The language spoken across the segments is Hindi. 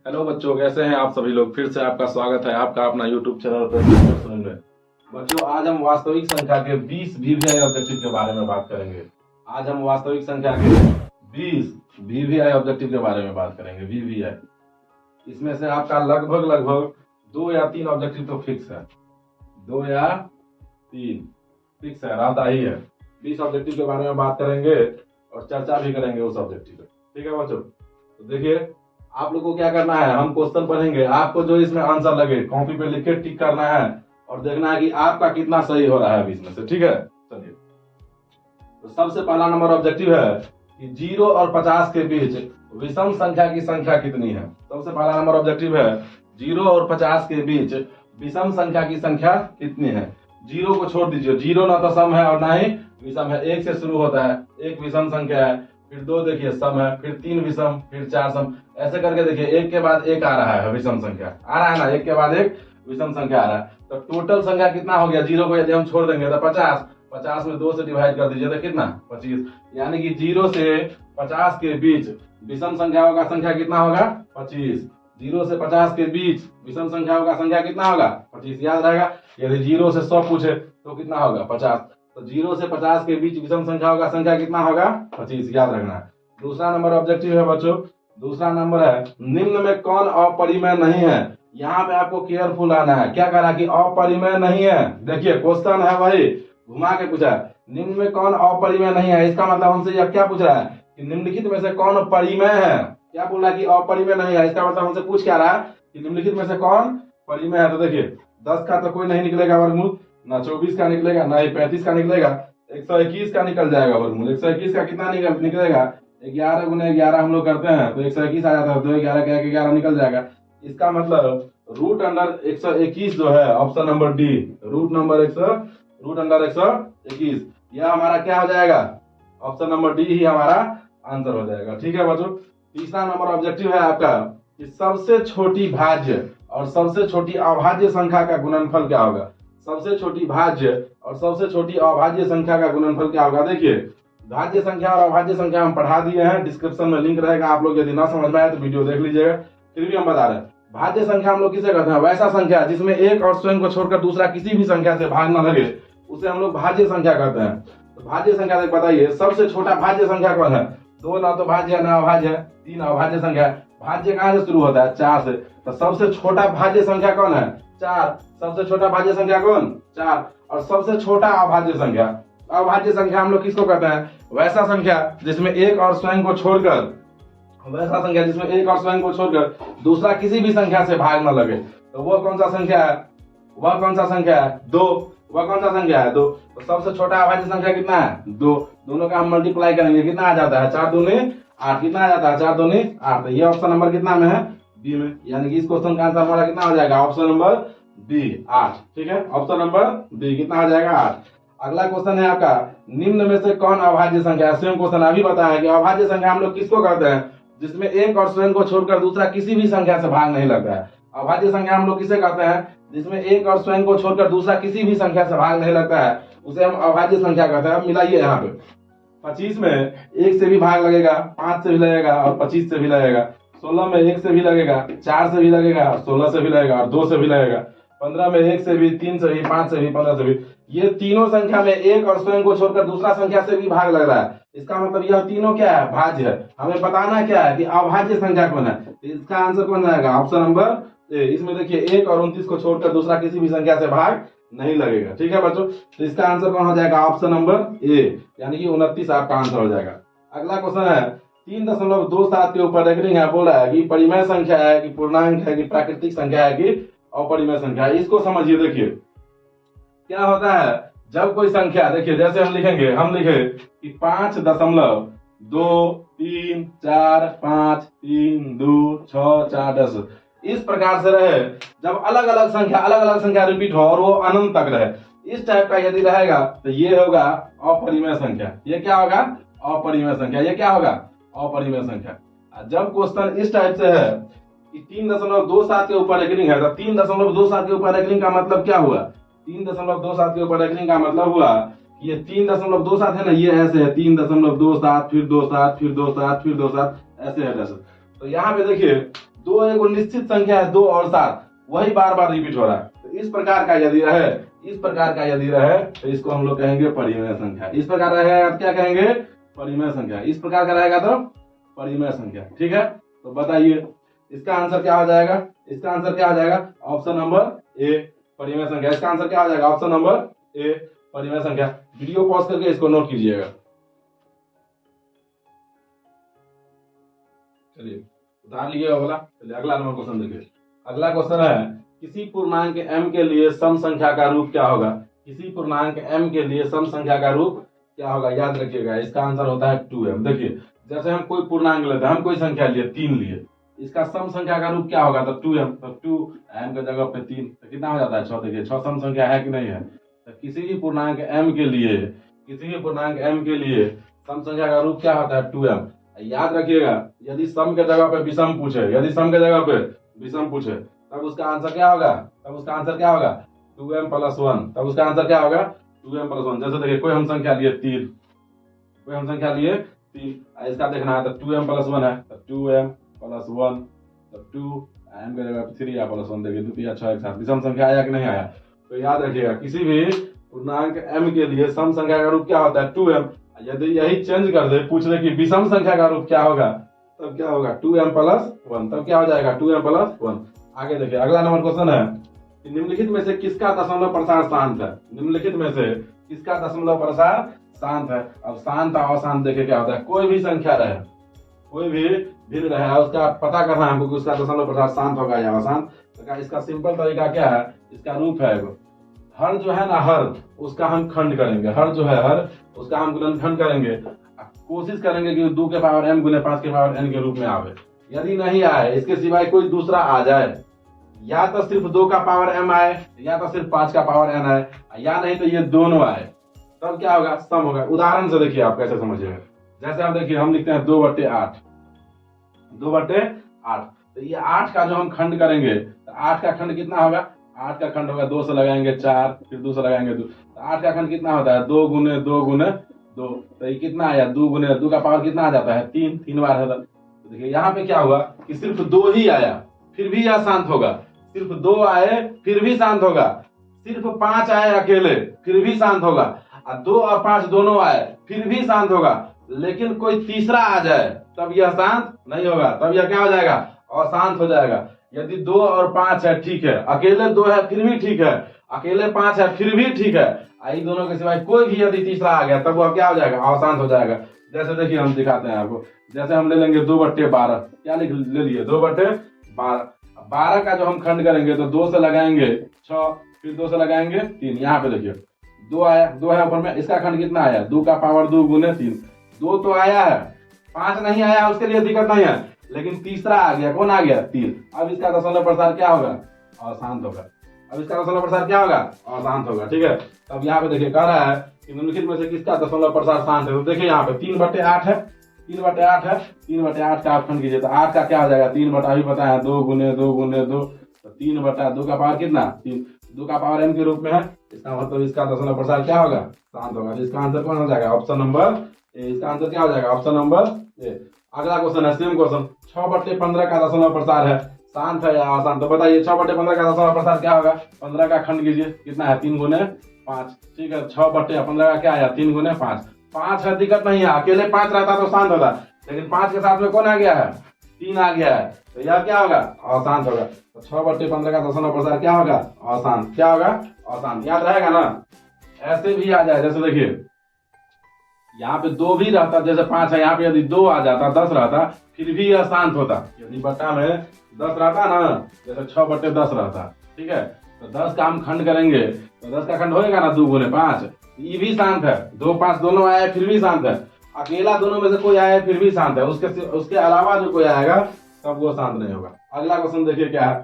हेलो बच्चों, कैसे हैं आप सभी लोग। फिर से आपका स्वागत है आपका अपना यूट्यूब चैनल पर में। बच्चों, आज हम वास्तविक संख्या के 20 वीवीआई ऑब्जेक्टिव के बारे में बात करेंगे। आज हम वास्तविक संख्या के 20 वीवीआई ऑब्जेक्टिव के बारे में बात करेंगे। वीवीआई, इसमें से आपका लगभग 2 या 3 ऑब्जेक्टिव तो फिक्स है। 2 या 3 फिक्स है, रहता ही है। 20 ऑब्जेक्टिव के बारे में बात करेंगे और चर्चा भी करेंगे उस ऑब्जेक्टिव पे। ठीक है बच्चों, तो देखिए आप लोग को क्या करना है, हम क्वेश्चन पढ़ेंगे, आपको जो इसमें आंसर लगे कॉपी पे लिख के टिक करना है और देखना है कि आपका कितना सही हो रहा है 20 में से। ठीक है, चलिए। तो सबसे पहला नंबर ऑब्जेक्टिव है कि 0 और 50 के बीच विषम संख्या की संख्या कितनी है। सबसे पहला नंबर ऑब्जेक्टिव है 0 और 50 के बीच विषम संख्या की संख्या कितनी है। 0 को छोड़ दीजिए, 0 ना तो सम है और ना ही विषम है। 1 से शुरू होता है, 1 विषम संख्या है, फिर 2 देखिए सम है, फिर 3 विषम, फिर 4 सम। ऐसे करके देखिए 1 के बाद 1 आ रहा है विषम संख्या, आ रहा है ना, 1 के बाद 1 विषम संख्या आ रहा है। तो टोटल संख्या कितना हो गया, 0 को यदि हम छोड़ देंगे तो 50, 50 में 2 से डिवाइड कर दीजिए तो कितना, 25। यानी कि 0 से 50 के बीच विषम संख्याओं का संख्या कितना होगा, 25। 0 से 50 के बीच विषम संख्याओं का संख्या कितना होगा, 25। याद रहेगा, यदि 0 से 100 पूछे तो कितना होगा, 50। तो 0 से 50 के बीच विषम संख्याओं का संख्या कितना होगा, 25। याद रखना है। दूसरा नंबर ऑब्जेक्टिव है बच्चों, दूसरा नंबर है निम्न में कौन अपरिमेय नहीं है। यहाँ पे आपको केयरफुल आना है। क्या करा कि अपरिमेय नहीं है। देखिए क्वेश्चन है वही घुमा के पूछा, निम्न में कौन अपरिमेय नहीं है। इसका मतलब हमसे यह क्या पूछ रहा है कि निम्नलिखित में से कौन परिमेय है। क्या बोल रहा है कि अपरिमेय नहीं है, इसका मतलब हमसे पूछ क्या रहा है कि निम्नलिखित में से कौन परिमेय है। तो देखिए 10 का तो कोई नहीं निकलेगा वर्गमूल, ना 24 का निकलेगा, ना ही 35 का निकलेगा। 121 का निकल जाएगा वर्गमूल। 121 का कितना निकलेगा, 11 गुने 11 हम लोग करते हैं तो 121 आ जाता है। तो 11 का 11 निकल जाएगा। इसका मतलब रूट अंडर 121 जो है option number D, root under 121, यह हमारा क्या हो जाएगा, ऑप्शन नंबर डी ही हमारा आंसर हो जाएगा। ठीक है बच्चों, तीसरा नंबर ऑब्जेक्टिव है आपका कि सबसे छोटी भाज्य और सबसे छोटी अभाज्य संख्या का गुणनफल क्या होगा। सबसे छोटी भाज्य और सबसे छोटी अभाज्य संख्या का गुणनफल क्या होगा। देखिए भाज्य संख्या और अभाज्य संख्या हम पढ़ा दिए हैं, डिस्क्रिप्शन में लिंक रहेगा, आप लोग यदि ना समझ में आए तो वीडियो देख लीजिएगा। फिर भी हम बता रहे हैं, भाज्य संख्या हम लोग किसे कहते हैं, वैसा संख्या जिसमें एक और स्वयं को छोड़कर दूसरा किसी भी संख्या से भाग न लगे, उसे हम लोग भाज्य संख्या कहते हैं। तो भाज्य संख्या देख बताइए, सबसे छोटा भाज्य संख्या कौन है। 2 ना तो भाज्य है ना अभाज्य है, 3 अभाज्य संख्या है। भाज्य कहाँ से शुरू होता है, 4 से। तो सबसे छोटा भाज्य संख्या कौन है, 4। सबसे छोटा भाज्य संख्या कौन, 4। और सबसे छोटा अभाज्य संख्या, अभाज्य संख्या हम लोग किसको कहते हैं, वैसा संख्या जिसमें एक और स्वयं को छोड़कर, वैसा संख्या जिसमें एक और स्वयं को छोड़कर दूसरा किसी भी संख्या से भाग न लगे। तो वो कौन सा संख्या है, वह कौन सा संख्या है, 2। वह कौन सा संख्या है, 2। तो सबसे छोटा अभाज्य संख्या कितना है, 2। दोनों का हम मल्टीप्लाई करेंगे, कितना आ जाता है, 4 दूनी 8। कितना आ जाता है, 4 दूनी 8। तो ये ऑप्शन नंबर कितना में है, बी में। यानी कि इस क्वेश्चन का आंसर हमारा कितना हो जाएगा, ऑप्शन नंबर बी, 8। ठीक है, ऑप्शन नंबर बी कितना आ जाएगा, 8। अगला क्वेश्चन है आपका, निम्न में से कौन अभाज्य संख्या है। स्वयं क्वेश्चन अभी बताया कि अभाज्य संख्या हम लोग किसको कहते हैं, जिसमें एक और स्वयं को छोड़कर दूसरा किसी भी संख्या से भाग नहीं लगता है। अभाज्य संख्या हम लोग किसे कहते हैं, जिसमें एक और स्वयं को छोड़कर दूसरा किसी भी संख्या से भाग नहीं लगता है, उसे हम अभाज्य संख्या कहते हैं। मिलाइए यहाँ पे, 25 में 1 से भी भाग लगेगा, 5 से भी लगेगा और 25 से भी लगेगा। 16 में 1 से भी लगेगा, 4 से भी लगेगा, 16 से भी लगेगा और 2 से भी लगेगा। 15 में 1 से भी, 3 से भी, 5 से भी, 15 से भी। ये तीनों संख्या में एक और स्वयं को छोड़कर दूसरा संख्या से भी भाग लग रहा है। इसका मतलब यह तीनों क्या है, भाज्य है। हमें बताना क्या है कि अभाज्य संख्या कौन है। इसका आंसर कौन जाएगा, ऑप्शन नंबर ए। इसमें देखिए 1 और 29 को छोड़कर दूसरा किसी भी संख्या से भाग नहीं लगेगा। ठीक है बच्चों, तो इसका आंसर कौन हो जाएगा, ऑप्शन नंबर ए, यानी कि 29 आपका आंसर हो जाएगा। अगला क्वेश्चन है 3.27 के ऊपर रेकरिंग है, बोल रहा है कि परिमेय संख्या है कि पूर्णांक है कि प्राकृतिक संख्या है कि अपरिमेय संख्या है। इसको समझिए। देखिए क्या होता है जब कोई संख्या, देखिए जैसे हम लिखे कि 5.23456 इस प्रकार से रहे, जब अलग अलग संख्या रिपीट हो और वो अनंत तक रहे, इस टाइप का यदि रहेगा तो ये होगा अपरिमेय संख्या। ये क्या होगा, अपरिमेय संख्या। ये क्या होगा, अपरिमेय संख्या। जब क्वेश्चन इस टाइप से है कि 3.27 के ऊपर रेकरिंग है, तो 3.27 के ऊपर रेकरिंग का मतलब क्या हुआ, 3.27 के ऊपर रेकरिंग का मतलब हुआ ये 3.27 है ना, ये ऐसे है 3.27 फिर 27 फिर 27 फिर 27 ऐसे है जैसे। तो यहाँ पे देखिए दो एक निश्चित संख्या है, 2 और 7, वही बार बार रिपीट हो रहा है। तो इस प्रकार का यदि रहे तो इसको हम लोग कहेंगे परिमेय संख्या। इस प्रकार रहेगा क्या कहेंगे? परिमेय संख्या। इस प्रकार का रहेगा तो परिमेय संख्या। ठीक है, तो बताइए इसका आंसर क्या हो जाएगा? इसका आंसर क्या हो जाएगा? ऑप्शन नंबर ए, परिमेय संख्या। इसका आंसर क्या हो जाएगा? ऑप्शन नंबर ए, परिमेय संख्या। वीडियो पॉज करके इसको नोट कीजिएगा। चलिए उतार लिए अगला। चलिए अगला नंबर क्वेश्चन देखिए। अगला क्वेश्चन है किसी पूर्णांक m के लिए सम संख्या का रूप क्या होगा? किसी पूर्णांक m के लिए सम संख्या का रूप क्या होगा? याद रखिएगा इसका आंसर होता है 2m। देखिए जैसे हम कोई पूर्णांक लेते हैं, हम कोई संख्या लिए 3 लिए, इसका सम संख्या का रूप क्या होगा? तो 2m। तो 2m के जगह पे 3 तो कितना हो जाता है? 6। देखिए 6 सम संख्या है कि नहीं है? तो किसी भी पूर्णांक m के लिए सम संख्या का रूप क्या होता है? 2m। याद रखिएगा यदि सम के जगह पे विषम पूछे, तब उसका आंसर क्या होगा? 2m plus 1। तब उसका आंसर क्या होगा? 2m plus 1। जैसे देखिए कोई हम संख्या लिए 3, इसका देखना है तो 2m प्लस 1 है, तो 2m प्लस 1, तो 2m के जगह 3 या प्लस 1। देखिए 2 3 6 एक साथ विषम संख्या आया कि नहीं आया? तो याद रखिएगा किसी भी पूर्णांक m के लिए सम संख्या का रूप क्या होता है? 2m। यदि यही चेंज कर दे, पूछ ले कि विषम संख्या का रूप क्या होगा, तब क्या होगा? 2m plus 1। तब क्या हो जाएगा? 2m plus 1। आगे देखिए अगला नंबर क्वेश्चन है कि निम्नलिखित में से किसका दशमलव प्रसार शांत है? निम्नलिखित में से किसका दशमलव प्रसार शांत है? अब शांत और अशांत देखिए क्या होता है। कोई भी संख्या रहे, कोई भी भिन्न रहे, उसका पता करना है हमको कि उसका दशमलव प्रसार शांत होगा या अशांत। तो इसका सिंपल तरीका क्या है? इसका रूप है हर जो है ना, हर उसका हम खंड करेंगे। हर जो है हर उसका हम गुणनखंड करेंगे। कोशिश करेंगे कि 2 के पावर m गुने 5 के पावर n के रूप में आवे। यदि नहीं आए, इसके सिवाय कोई दूसरा आ जाए, या तो सिर्फ 2 का पावर m आए, या तो सिर्फ 5 का पावर n आए, या नहीं तो ये दोनों आए, तब क्या होगा? सम होगा। उदाहरण से देखिए आप कैसे समझिएगा। जैसे हम देखिए हम लिखते हैं 2/8। तो ये 8 का जो हम खंड करेंगे, तो 8 का खंड कितना होगा? 8 का खंड होगा 2 से लगाएंगे 4, फिर 2 से लगाएंगे 2। तो 8 का खंड कितना होता है? 2 गुने 2 गुने 2। तो ये कितना आया? 2 गुने 2 का पावर कितना आ जाता है? 3 बार है। तो देखिए यहाँ पे क्या हुआ कि सिर्फ 2 ही आया, फिर भी यह शांत होगा। सिर्फ 2 आए फिर भी शांत होगा। सिर्फ 5 आए अकेले फिर भी शांत होगा। और 2 और 5 दोनों आए फिर भी शांत होगा। लेकिन कोई तीसरा आ जाए तब यह शांत नहीं होगा। तब यह क्या हो जाएगा? अशांत हो जाएगा। यदि 2 और 5 है ठीक है, अकेले 2 है फिर भी ठीक है, अकेले 5 है फिर भी ठीक है, इन दोनों के सिवाय कोई भी यदि तीसरा आ गया तब वह क्या हो जाएगा? अशांत हो जाएगा। जैसे देखिए हम दिखाते हैं आपको। जैसे हम ले लेंगे 2/12। क्या ले लिए? 2/12। 12 का जो हम खंड करेंगे तो 2 से लगाएंगे 6, फिर 2 से लगाएंगे 3। यहाँ पे देखिए 2 आया, 2 है ऊपर में। इसका खंड कितना आया? 2 का पावर 2 गुने 3। 2 तो आया है, 5 नहीं आया, उसके लिए दिक्कत नहीं है, लेकिन तीसरा आ गया। कौन आ गया? 3। अब इसका दशमलव प्रसार क्या होगा? अशांत होगा। अशांत होगा। ठीक है, अब यहाँ पे देखिए कह रहा है कि निम्नलिखित में से किसका दशमलव प्रसार शांत है? तो देखिए यहाँ पे 3/8 है। 3/8 का आप खंड कीजिए तो 8 का क्या हो जाएगा? 3 बटा, भी पता है 2 गुने 2 गुने 2। तो 3/2 का पावर कितना? 3। 2 का पावर m के रूप में है। इसका मतलब इसका दशमलव प्रसार क्या होगा? शांत होगा। इसका आंसर कौन हो जाएगा? Option number A. इसका आंसर क्या हो जाएगा? Option number A. अगला क्वेश्चन है सेम क्वेश्चन। 6/15 का दशमलव प्रसार है, शांत है या अशांत? तो बताइए 6/15 का दशमलव प्रसार क्या होगा? 15 का खंड कीजिए, कितना है? 3 गुने 5। ठीक है, 6/15 का क्या आया? 3 गुने 5। 5 है, दिक्कत नहीं है, अकेले 5 रहता तो शांत होता, लेकिन 5 के साथ में कौन आ गया है? 3 आ गया है, तो यह क्या होगा? अशांत होगा। तो 6/15 का दशमलव प्रसार क्या होगा? अशांत। क्या होगा? अशांत। याद रहेगा ना? ऐसे भी आ जाए, जैसे देखिए यहाँ पे 2 भी रहता, जैसे 5 है, यहाँ पे यदि 2 आ जाता, 10 रहता, फिर भी यह शांत होता। यदि बट्टा में 10 रहता ना, जैसे 6/10 रहता, ठीक है, तो 10 का हम खंड करेंगे तो 10 का खंड होएगा ना 2 गुने 5। ये भी शांत है। 2 5 दोनों आए फिर भी शांत है। अकेला दोनों में से कोई आया फिर भी शांत है। उसके अलावा जो कोई आएगा तब वो शांत नहीं होगा। अगला क्वेश्चन देखिए क्या है।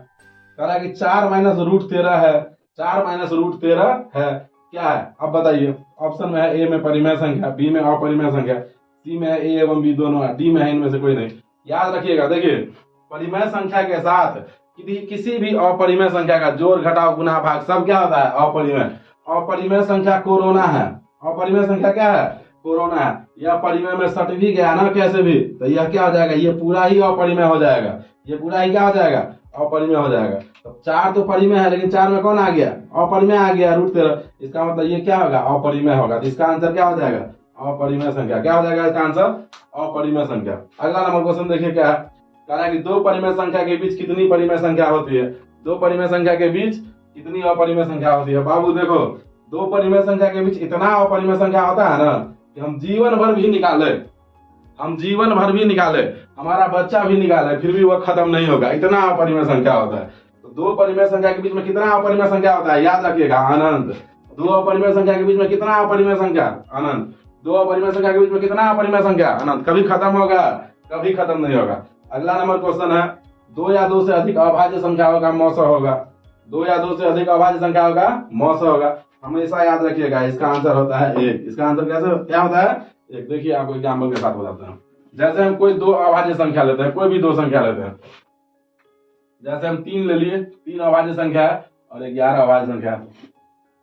कह रहा है कि 4 - √13 है। 4 - √13 है, क्या है? अब बताइए। ऑप्शन में है ए में परिमेय संख्या, बी में अपरिमेय संख्या, सी में ए एवं बी दोनों है, डी में है इनमें से कोई नहीं। याद रखिएगा, देखिए परिमेय संख्या के साथ किसी भी अपरिमेय संख्या का जोड़ घटाव गुना भाग सब क्या होता है? अपरिमेय। अपरिमेय संख्या कोरोना है। अपरिमेय संख्या क्या है? कोरोना है। यह परिमेय में सट भी गया ना कैसे भी, तो यह क्या हो जाएगा? ये पूरा ही अपरिमेय हो जाएगा। ये पूरा ही क्या हो जाएगा, अपरिमेय हो जाएगा। तो 4 तो परिमेय है, लेकिन 4 में कौन आ गया, अपरिमेय आ गया, √13। इसका मतलब ये क्या होगा, अपरिमेय होगा। तो इसका आंसर क्या हो जाएगा, अपरिमेय संख्या। क्या हो जाएगा इसका आंसर, अपरिमेय संख्या। अगला नंबर क्वेश्चन देखिए क्या है, कह रहा है कि दो परिमेय संख्या के बीच कितनी परिमेय संख्या होती है। दो परिमेय संख्या के बीच कितनी अपरिमेय संख्या होती है। बाबू देखो, दो परिमेय संख्या के बीच इतना अपरिमेय संख्या होता है ना कि हम जीवन भर भी निकाले, हमारा बच्चा भी निकाले, फिर भी वह खत्म नहीं होगा, इतना अपरिमेय संख्या होता है। तो दो परिमेय संख्या के बीच में कितना अपरिमेय संख्या होता है, याद रखिएगा, अनंत। दो अपरिमेय संख्या के बीच में कितना अपरिमेय संख्या, अनंत। दो अपरिमेय संख्या के बीच में कितना अपरिमेय संख्या, अनंत। कभी खत्म होगा, कभी खत्म नहीं होगा। अगला नंबर क्वेश्चन है, 2 या 2 से अधिक अभाज्य संख्याओं का मौसा होगा। 2 या 2 से अधिक अभाज्य संख्याओं का मौसा होगा। हमेशा याद रखिएगा, इसका आंसर होता है 1। इसका आंसर कैसे क्या होता है, 1। देखिए आपको एग्जाम्पल के साथ बताते हैं। जैसे हम कोई 2 अभाज्य संख्या लेते हैं, कोई भी 2 संख्या लेते हैं, जैसे हम 3 ले लिए, 3 अभाज्य संख्या है और 11 अभाज्य संख्या है।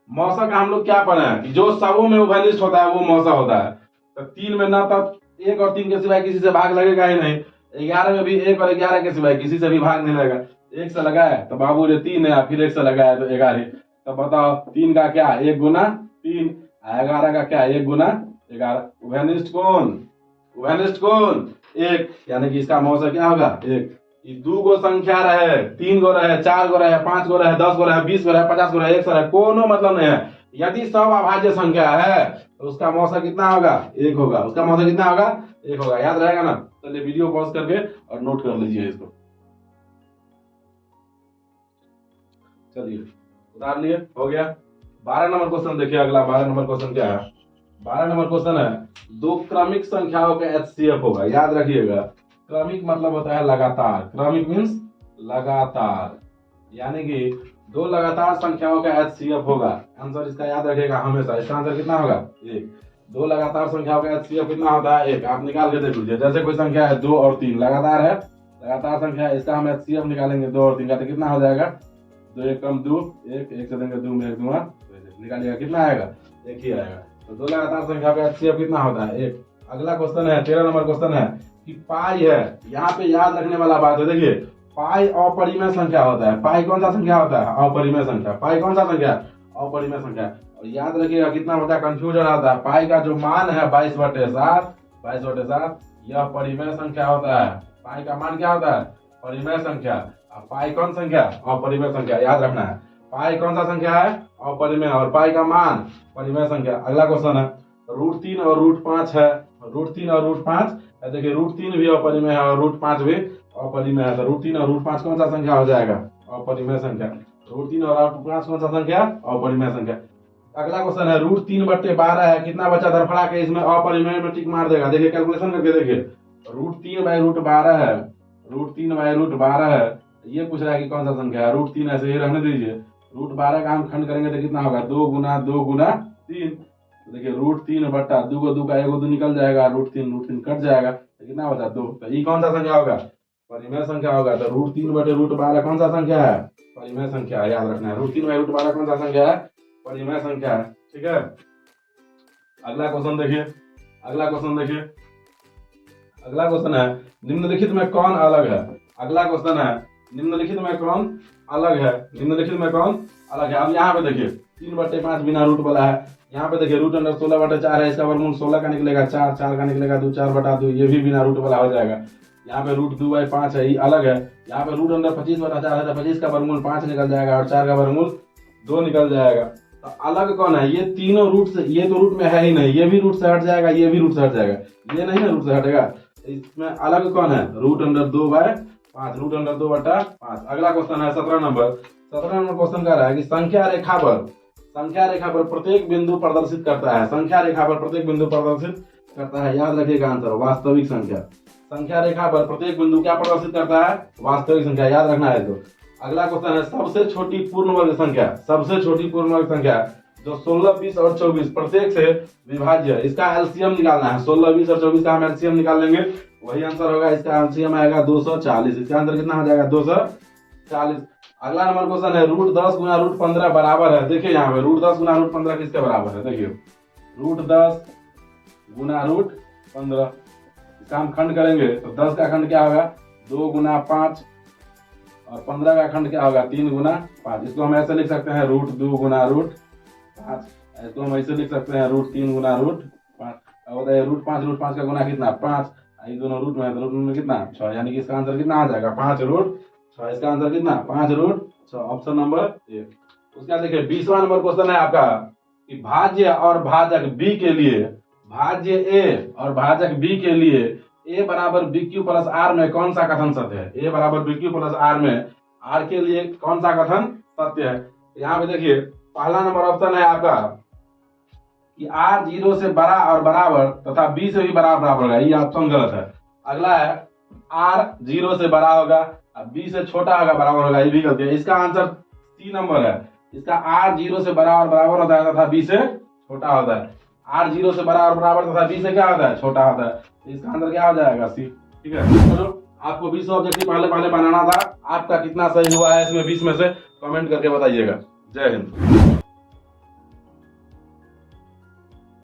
मौसा का हम लोग क्या पढ़े हैं कि जो सबों में उभयनिष्ठ होता है वो मौसा होता है। तो 3 में ना तब 1 और 3 के सिवाय किसी से भाग लगेगा ही नहीं। 11 में भी 1 और 11 के सिवाय किसी से भी भाग नहीं लगेगा। 1 से लगा है तो बाबू ने 3 है, फिर 1 से लगा है तो 11। तो बताओ 3 का क्या, 1 गुना 3, 11 का क्या, 1 गुना 11। उभयनिष्ठ कौन, उभयनिष्ठ कौन, 1। यानी कि इसका मौसा क्या होगा, 1। 2 गो संख्या रहे, 3 गो रहे, 4 गो रहे, 5 गो रहे, 10 गो रहे, 20 गो रहे, 50 गो रहे, 100 रहे, कोनो मतलब नहीं है। यदि सब अभाज्य संख्या है तो उसका मौसा कितना होगा, 1 होगा। उसका मौसा कितना होगा, 1 होगा। याद रहेगा ना। चलिए वीडियो पॉज करके और नोट कर लीजिए इसको। चलिए उतार लिए, हो गया। 12 नंबर क्वेश्चन देखिए। अगला 12 नंबर क्वेश्चन क्या है, 12 नंबर क्वेश्चन है, 2 क्रमिक संख्याओं का HCF होगा। याद रखिएगा, क्रमिक मतलब होता है लगातार। क्रमिक मीन्स लगातार, यानी कि 2 लगातार संख्याओं का HCF होगा। आंसर इसका याद रखिएगा हमेशा। इसका आंसर कितना होगा, 1। 2 लगातार संख्याओं का HCF कितना होता है, 1। आप निकाल के देख लीजिए। जैसे कोई संख्या है 2 और 3 लगातार है, लगातार संख्या है, इसका हम HCF निकालेंगे 2 और 3 का, तो कितना हो जाएगा, 2 1 कम 2 1, 1 से देंगे 2 में 1 दूंगा, निकालिएगा कितना आएगा, 1 ही आएगा। तो 2 लगातार संख्या का HCF कितना होता है, 1। अगला क्वेश्चन है 13 नंबर क्वेश्चन है कि पाई है। यहाँ पे याद रखने वाला बात है, देखिए पाई अपरिमेय संख्या होता है। पाई कौन सा संख्या होता है, अपरिमेय संख्या। पाई कौन सा संख्या, अपरिमेय संख्या। और याद रखिएगा कितना बड़ा कंफ्यूजन आता है, पाई का जो मान है 22/7, 22/7 यह परिमेय संख्या होता है। पाई का मान क्या होता है, परिमेय संख्या। और पाई कौन संख्या, अपरिमेय संख्या। याद रखना है, पाई कौन सा संख्या है, अपरिमेय, और पाई का मान परिमेय संख्या। अगला क्वेश्चन है, √3 और √5 है। √3 और √5 देखिए, √3 भी अपरिमेय है और √5 भी अपरिमेय है। तो √3 और √5 कौन सा संख्या हो जाएगा, अपरिमेय संख्या। √3 और √5 कौन सा संख्या, अपरिमेय संख्या। अगला क्वेश्चन है, √3/12 है। कितना बचा धरफड़ा के, इसमें अपरिमेय में टिक मार देगा। देखिए कैलकुलेशन करके देखिए, √3/√12 है, √3/√12 है। ये पूछ रहा है कि कौन सा संख्या है। √3 ऐसे ही रहने दीजिए। √12 का हम खंड करेंगे तो कितना होगा, 2 गुना 2 गुना 3। देखिए √3/2 को 2 का 1 2 निकल जाएगा, √3 कट जाएगा, तो कितना बचा 2। तो ये कौन सा संख्या होगा, परिमेय संख्या होगा। तो √3/√12 कौन सा संख्या है, परिमेय संख्या है। याद रखना है, √3/√12 कौन सा संख्या है, परिमेय संख्या है। ठीक है। अगला क्वेश्चन देखिए, अगला क्वेश्चन देखिए। अगला क्वेश्चन है, निम्नलिखित में कौन अलग है। अगला क्वेश्चन है, निम्नलिखित में कौन अलग है, निम्नलिखित में कौन अलग है। अब यहाँ पे देखिए 3/5 बिना रूट वाला है। यहाँ पे देखिए √16/4 है, इसका वर्गमूल 16 का निकलेगा, 4 4 का निकलेगा 2, 4/2, ये भी बिना रूट वाला हो जाएगा। यहाँ पे √2/5 है, ये अलग है। यहाँ पे √25/4 है, तो 25 का वर्गमूल 5 निकल जाएगा और 4 का वर्गमूल 2 निकल जाएगा। तो अलग कौन है, ये तीनों रूट से, ये तो रूट में है ही नहीं, ये भी रूट से हट जाएगा, ये भी रूट से हट जाएगा, ये नहीं ना रूट से हटेगा। इसमें अलग कौन है, √2/5, √2/5। अगला क्वेश्चन है 17 नंबर। 17 नंबर क्वेश्चन कह रहा है कि संख्या रेखा पर प्रत्येक बिंदु प्रदर्शित करता है। संख्या रेखा पर प्रत्येक बिंदु प्रदर्शित करता है। याद रखिएगा आंसर, वास्तविक संख्या। संख्या रेखा पर प्रत्येक बिंदु क्या प्रदर्शित करता है, वास्तविक संख्या। याद रखना है। तो अगला क्वेश्चन है, सबसे छोटी पूर्ण वर्ग संख्या। सबसे छोटी पूर्ण वर्ग संख्या जो 16, 20 और 24 प्रत्येक से विभाज्य है, इसका एलसीएम निकालना है। 16, 20 और 24 का हम एलसीएम निकाल लेंगे, वही आंसर होगा। इसका एलसीएम आएगा 240। इसका आंसर कितना हो जाएगा, 240। अगला नंबर क्वेश्चन है, √10 गुना √15 बराबर है। देखिए यहाँ पे √10 गुना √15 किसके बराबर है, देखिए √10 गुना √15। इसका हम खंड करेंगे तो 10 का खंड क्या होगा, 2 गुना 5 और 15 का खंड क्या होगा 3 गुना 5। इसको हम ऐसे लिख सकते हैं √2 गुना √5। इसको हम ऐसे लिख सकते हैं √3 गुना √5। अब बताइए √5 का गुना कितना 5। ये दोनों रूट में है तो रूट में कितना 6, यानी कि इसका आंसर कितना आ जाएगा 5√6। इसका आंसर कितना 5√6, ऑप्शन नंबर 1। उसके बाद देखिए 20वां नंबर क्वेश्चन है आपका कि भाज्य और भाजक बी के लिए, भाज्य ए और भाजक बी के लिए a बराबर BQ प्लस R में कौन सा कथन सत्य है। a बराबर BQ प्लस R में R के लिए कौन सा कथन सत्य है। यहाँ पे देखिए पहला नंबर ऑप्शन है आपका कि R 0 से बड़ा और बराबर तथा B से भी बराबर होगा, ये ऑप्शन गलत है। अगला है R 0 से बड़ा होगा और B से छोटा होगा बराबर होगा, ये भी गलती है। इसका आंसर C नंबर है। इसका R 0 से बड़ा और बराबर होता है तथा B से छोटा होता है। R 0 से बड़ा और बराबर तथा B से क्या होता है छोटा होता है। इसका आंसर क्या हो जाएगा C। ठीक है, चलो आपको 20 ऑब्जेक्टिव पहले बनाना था, आपका कितना सही हुआ है इसमें 20 में से कमेंट करके बताइएगा। जय हिंद।